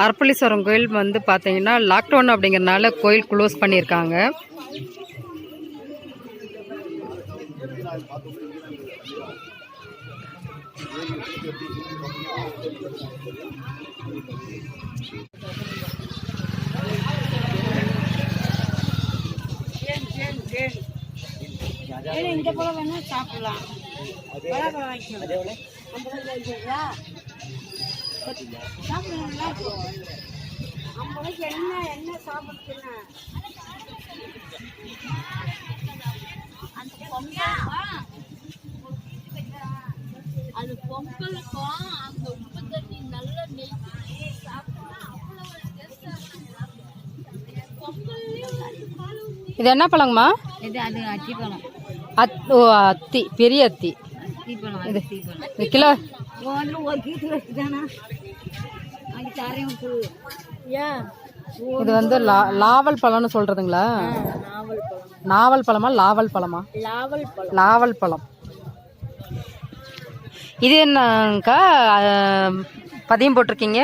அறப்பளீஸ்வரம் கோயில் வந்து பார்த்தீங்கன்னா லாக்டவுன் அப்படிங்கிறதுனால கோயில் க்ளோஸ் பண்ணியிருக்காங்க. இந்த பழம் வேணா சாப்பிடலாம். என்ன சாப்பிடுச்சுன்னா அது பொங்கலுக்கும் அந்த உப்பு தண்ணி நல்ல நெய் சாப்பிட்டா இது என்ன பழங்கம்மா? இது அது அத்தி பழம். அத்தி, பெரிய அத்தி. இது கிலோ இது வந்து லாவல் பழம்னு சொல்றதுங்களா? நாவல் பழமா லாவல் பழமா? லாவல் பழம். இது என்னக்கா பதியம் போட்டிருக்கீங்க?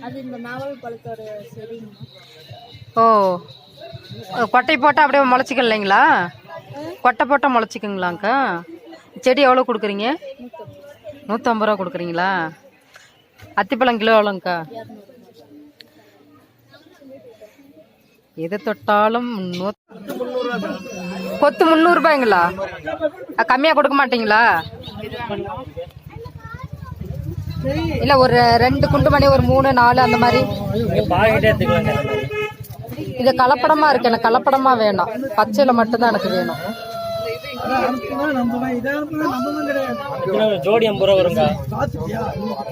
அது இந்த நாவல் பழத்தோட செடிங்க. ஓ, கொட்டை போட்டால் அப்படியே முளைச்சிக்க இல்லைங்களா? கொட்டை போட்டால் முளைச்சிக்குங்களாங்க்கா? செடி எவ்வளோ கொடுக்குறீங்க? 150 ரூபா கொடுக்குறீங்களா? அத்திப்பழம் கிலோ எவ்வளோங்க்கா? எது தொட்டாலும் கொத்து 300 ரூபாய்ங்களா? கம்மியாக கொடுக்க மாட்டீங்களா? இல்லை, ஒரு 2 குண்டு மணி, ஒரு 3 4 அந்த மாதிரி. இது கலப்படமா இருக்கு, எனக்கு கலப்படமா வேணாம், பச்சையில மட்டும்தான் எனக்கு வேணும்.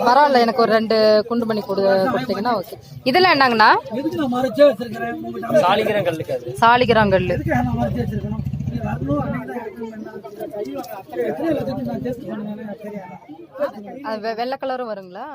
பரவாயில்ல, எனக்கு ஒரு 2 குண்டு மணி கொடுத்தீங்கன்னா ஓகே. இதெல்லாம் என்னங்கண்ணா? சாலிகிராங்கல். வெள்ளை கலரும் வருங்களா?